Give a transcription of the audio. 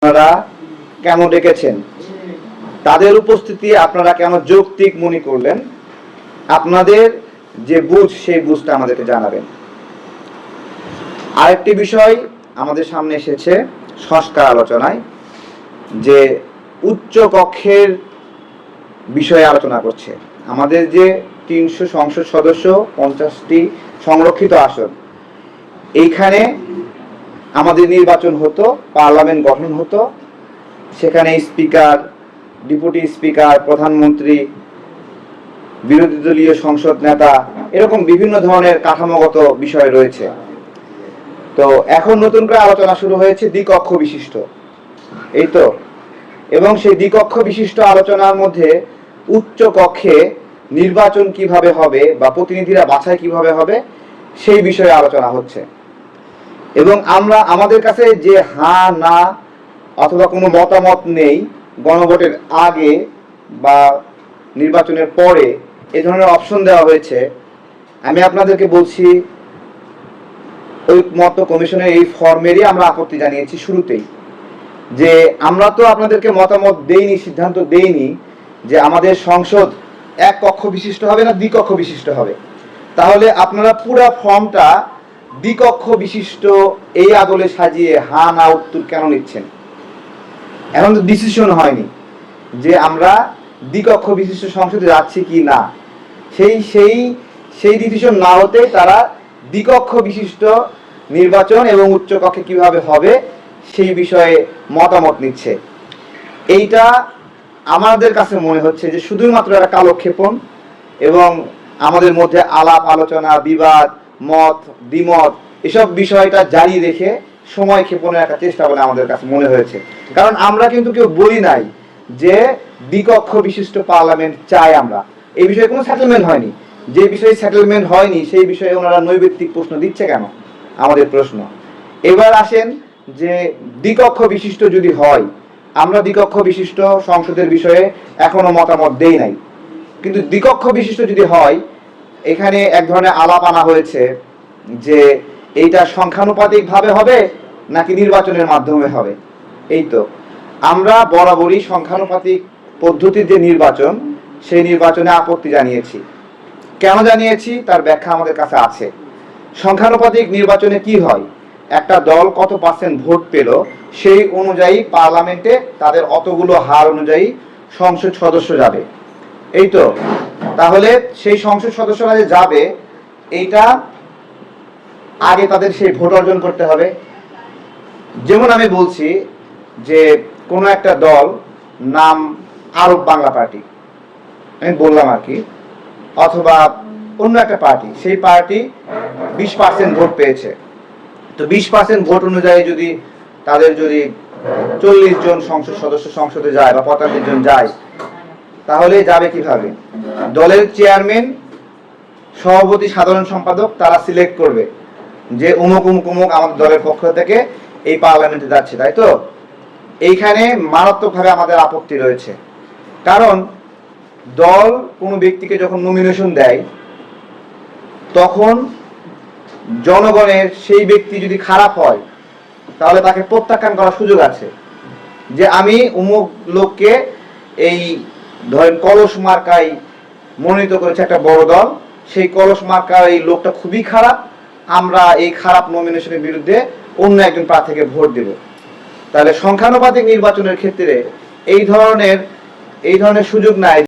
আপনারা কেন ডেকেছেন, তাদের উপস্থিতি আপনারা কেন যৌক্তিক মনে করলেন, আপনাদের যে বুঝ সেই বুঝটা আমাদেরকে জানাবেন। আরেকটি বিষয় আমাদের সামনে এসেছে সংস্কার আলোচনায়, যে উচ্চ কক্ষের বিষয়ে আলোচনা করছে। আমাদের যে 300 সংসদ সদস্য, 50টি সংরক্ষিত আসন, এইখানে আমাদের নির্বাচন হতো, পার্লামেন্ট গঠন হতো, সেখানে স্পিকার, ডেপুটি স্পিকার, প্রধানমন্ত্রী, বিরোধী দলীয় সংসদ নেতা, এরকম বিভিন্ন ধরনের কাঠামোগত বিষয় রয়েছে। তো এখন নতুন করে আলোচনা শুরু হয়েছে দ্বিকক্ষ বিশিষ্ট, এই তো। এবং সেই দ্বিকক্ষ বিশিষ্ট আলোচনার মধ্যে উচ্চ কক্ষে নির্বাচন কিভাবে হবে বা প্রতিনিধিরা বাছাই কিভাবে হবে সেই বিষয়ে আলোচনা হচ্ছে। এবং আমরা আমাদের কাছে যে হ্যাঁ না অথবা কোনো মতামত নেই গণভোটের আগে বা নির্বাচনের পরে এই ধরনের অপশন দেওয়া হয়েছে, আমি আপনাদেরকে বলছি ঐকমত্য কমিশনের এই ফর্মেরই আমরা আপত্তি জানিয়েছি শুরুতেই, যে আমরা তো আপনাদেরকে মতামত দেইনি, সিদ্ধান্ত দেইনি যে আমাদের সংসদ এক কক্ষ বিশিষ্ট হবে না দ্বিকক্ষ বিশিষ্ট হবে। তাহলে আপনারা পুরো ফর্মটা দ্বিকক্ষ বিশিষ্ট এই আদলে সাজিয়ে হ্যাঁ না উত্তর কেন নিচ্ছেন? এখন তো ডিসিশন হয়নি যে আমরা দ্বিকক্ষ বিশিষ্ট সংসদে যাচ্ছি কি না। সেই ডিসিশন না হতে তারা দ্বিকক্ষ বিশিষ্ট নির্বাচন এবং উচ্চ কক্ষে কিভাবে হবে সেই বিষয়ে মতামত নিচ্ছে। এইটা আমাদের কাছে মনে হচ্ছে যে শুধুমাত্র একটা কালক্ষেপণ এবং আমাদের মধ্যে আলাপ আলোচনা, বিবাদ, মত দ্বিমত এসব বিষয়টা জারি রেখে সময় ক্ষেপণের একটা চেষ্টা বলে আমাদের কাছে মনে হয়েছে। কারণ আমরা কিন্তু কেউ বলি নাই যে দ্বিকক্ষ বিশিষ্ট পার্লামেন্ট চাই আমরা, এই বিষয়ে কোনো সেটেলমেন্ট হয়নি। যে বিষয়ে সেটেলমেন্ট হয়নি সেই বিষয়ে ওনারা নৈবেত্তিক প্রশ্ন দিচ্ছে কেন, আমাদের প্রশ্ন। এবার আসেন যে দ্বিকক্ষ বিশিষ্ট যদি হয়, আমরা দ্বিকক্ষ বিশিষ্ট সংসদের বিষয়ে এখনো মতামত দেই নাই, কিন্তু দ্বিকক্ষ বিশিষ্ট যদি হয়, এখানে এক ধরনের আলাপ আনা হয়েছে যে এইটা সংখ্যানুপাতিক ভাবে হবে নাকি নির্বাচনের মাধ্যমে হবে। এই তো আমরা বরাবরই সংখ্যানুপাতিক পদ্ধতির যে নির্বাচন সেই নির্বাচনে আপত্তি জানিয়েছি। কেন জানিয়েছি তার ব্যাখ্যা আমাদের কাছে আছে। সংখ্যানুপাতিক নির্বাচনে কি হয়, একটা দল কত পার্সেন্ট ভোট পেল সেই অনুযায়ী পার্লামেন্টে তাদের অতগুলো হার অনুযায়ী সংসদ সদস্য যাবে, এই তো। তাহলে সেই সংসদ সদস্যরা যে যাবে এইটা আগে তাদের সেই ভোট অর্জন করতে হবে। যেমন আমি বলছি যে কোনো একটা দল, নাম আরব বাংলা পার্টি, আমি বললাম আর কি, অথবা অন্য একটা পার্টি, সেই পার্টি 20% ভোট পেয়েছে। তো 20% ভোট অনুযায়ী যদি তাদের যদি 40 জন সংসদ সদস্য সংসদে যায় বা 45 জন যায়, তাহলে যাবে কিভাবে? দলের চেয়ারম্যান, সভাপতি, সাধারণ সম্পাদক তারা সিলেক্ট করবে যে অমুক অমুক অমুক আমাদের দলের পক্ষ থেকে এই পার্লামেন্টে যাচ্ছে, তাই তো। এইখানে মারাত্মকভাবে আমাদের আপত্তি রয়েছে। কারণ দল কোনো ব্যক্তিকে যখন নমিনেশন দেয় তখন জনগণের সেই ব্যক্তি যদি খারাপ হয় তাহলে তাকে প্রত্যাখ্যান করার সুযোগ আছে, যে আমি অমুক লোককে এই ধরেন কলস মার্কায় মনোনীত করেছে একটা বড় দল, সেই কলস মার্কার এই লোকটা খুবই খারাপ, আমরা এই খারাপ নমিনেশনের বিরুদ্ধে অন্য একজন প্রার্থীকে ভোট দেব। তাহলে সংখ্যানুপাতিক নির্বাচনের ক্ষেত্রে এই ধরনের সুযোগ নাই।